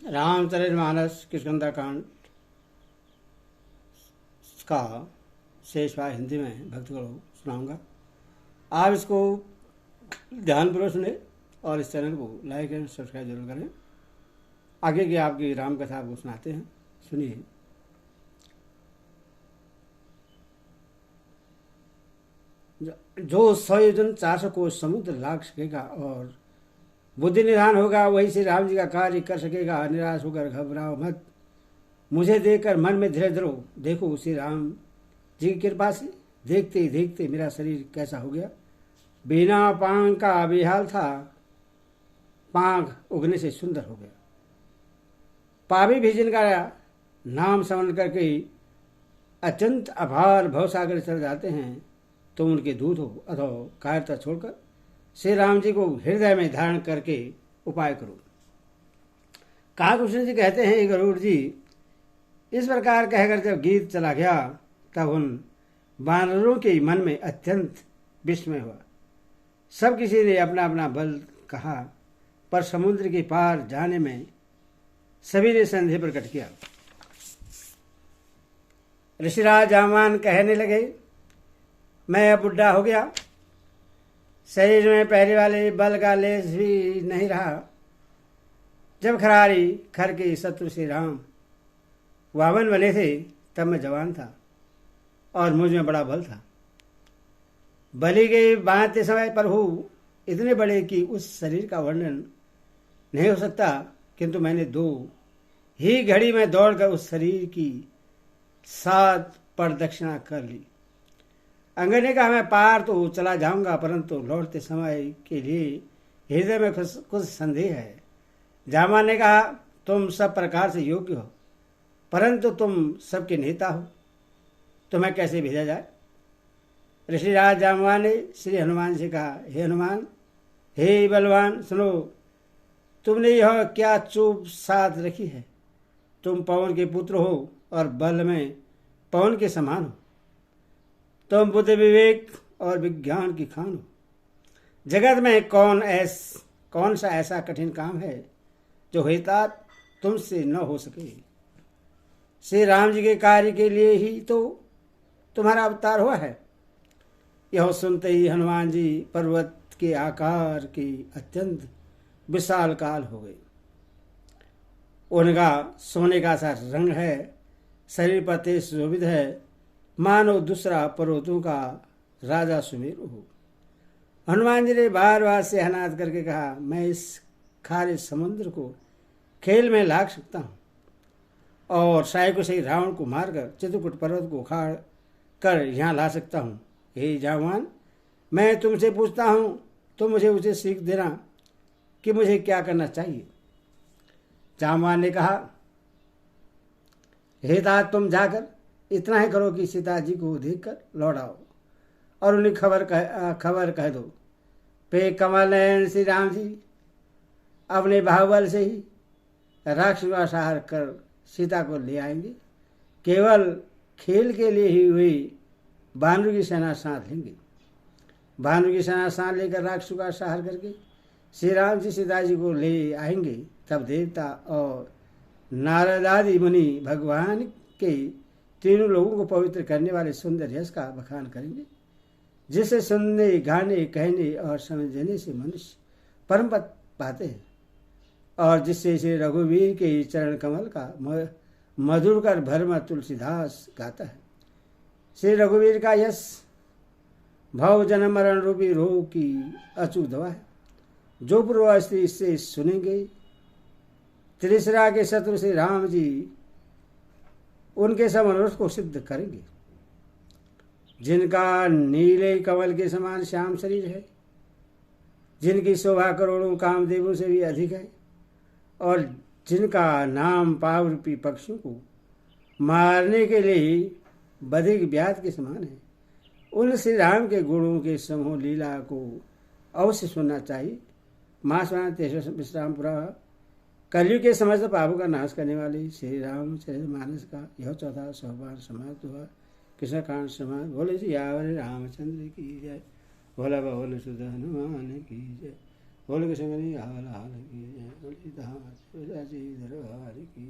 रामचरितमानस किष्किंधा का शेष भाग हिंदी में भक्त को सुनाऊंगा। आप इसको ध्यानपूर्वक सुने और इस चैनल को लाइक एंड सब्सक्राइब जरूर करें। आगे की आपकी राम कथा आपको सुनाते हैं, सुनिए। जो 100 योजन 400 कोस समुद्र लाग सकेगा और बुद्धि निधान होगा, वही श्री राम जी का कार्य कर सकेगा। निराश होकर घबराओ मत, मुझे देखकर मन में धीरे धरो। देखो श्री राम जी की कृपा से देखते ही देखते मेरा शरीर कैसा हो गया। बिना पांग का बेहाल था, पांग उगने से सुंदर हो गया। पापी भी जिनका नाम स्मरण करके अत्यंत अभार भवसागर चढ़ जाते हैं, तुम उनके दूत हो। अथवा कायरता छोड़कर श्री राम जी को हृदय में धारण करके उपाय करो। काकभूषण जी कहते हैं, गरुड़ जी इस प्रकार कहकर जब गीत चला गया, तब उन वानरों के मन में अत्यंत विस्मय हुआ। सब किसी ने अपना अपना बल कहा, पर समुद्र के पार जाने में सभी ने संदेह प्रकट किया। ऋषिराज जामवान कहने लगे, मैं अब बुढ़ा हो गया, शरीर में पहले वाले बल का लेस भी नहीं रहा। जब खरारी खर के शत्रु श्री राम वामन बने थे, तब मैं जवान था और मुझ में बड़ा बल था। बलि के बांधते समय प्रभु इतने बड़े कि उस शरीर का वर्णन नहीं हो सकता, किंतु मैंने 2 ही घड़ी में दौड़कर उस शरीर की 7 प्रदक्षिणा कर ली। अंगद ने कहा, मैं पार तो चला जाऊंगा, परंतु लौटते समय के लिए हृदय में कुछ संदेह है। जामवान ने कहा, तुम सब प्रकार से योग्य हो, परंतु तुम सबके नेता हो, तुम्हें कैसे भेजा जाए। ऋषिराज जामवान ने श्री हनुमान से कहा, हे हनुमान, हे बलवान, सुनो, तुमने यह क्या चूप साथ रखी है। तुम पवन के पुत्र हो और बल में पवन के समान हो। तुम बुद्धि विवेक और विज्ञान की खान हो। जगत में कौन सा ऐसा कठिन काम है जो हेता तुमसे न हो सके। श्री राम जी के कार्य के लिए ही तो तुम्हारा अवतार हुआ है। यह सुनते ही हनुमान जी पर्वत के आकार के अत्यंत विशाल काल हो गए। उनका सोने का सा रंग है, शरीर पर तेज शोभित है, मानो दूसरा पर्वतों का राजा सुमेरु हो। हनुमान जी ने बार बार से हनाद करके कहा, मैं इस खारे समुद्र को खेल में लाग सकता हूँ और साय से रावण को मारकर चित्रकूट पर्वत को उखाड़ कर यहाँ ला सकता हूँ। हे जामवान, मैं तुमसे पूछता हूँ, तुम मुझे उसे सीख देना कि मुझे क्या करना चाहिए। जामवान ने कहा, हे तात, तुम जाकर इतना ही करो कि सीता जी को देखकर लौट आओ और उन्हें खबर कह दो, पे कमल नयन श्री राम जी अपने बाहुबल से ही राक्षस का संहार कर सीता को ले आएंगे। केवल खेल के लिए ही हुई भानु की सेना साथ लेंगे। भानु की सेना साथ लेकर राक्षसों का संहार करके श्री राम जी सीता जी को ले आएंगे। तब देवता और नारद आदि मुनि भगवान के तीनों लोगों को पवित्र करने वाले सुंदर यश का बखान करेंगे, जिसे सुनने, गाने, कहने और समझने से मनुष्य परम पद पाते हैं और जिससे श्री रघुवीर के चरण कमल का मधुर कर भरमा तुलसीदास गाता है। श्री रघुवीर का यश भव जन्म मरण रूपी रोग की अचूक दवा है। जो पूर्वास्त्री इससे सुनेंगे, त्रिशरा के शत्रु श्री राम जी उनके सब मनोरथ को सिद्ध करेंगे। जिनका नीले कमल के समान श्याम शरीर है, जिनकी शोभा करोड़ों कामदेवों से भी अधिक है और जिनका नाम पाव रूपी पक्षियों को मारने के लिए बधिक व्याध के समान है, उन श्री राम के गुणों के समूह लीला को अवश्य सुनना चाहिए। मास विश्राम पूरा कलयुग के समस्त पापों का नाश करने वाले श्री राम मानस का यह 4था सोपान समाप्त हुआ। कृष्ण कांड समाप्त। बोले श्री यावर रामचंद्र की जय। भोला भवन सुध हनुमान की जय। बोल के संगनी हाल हाल की जय, बोली धाम सच्ची दरबार की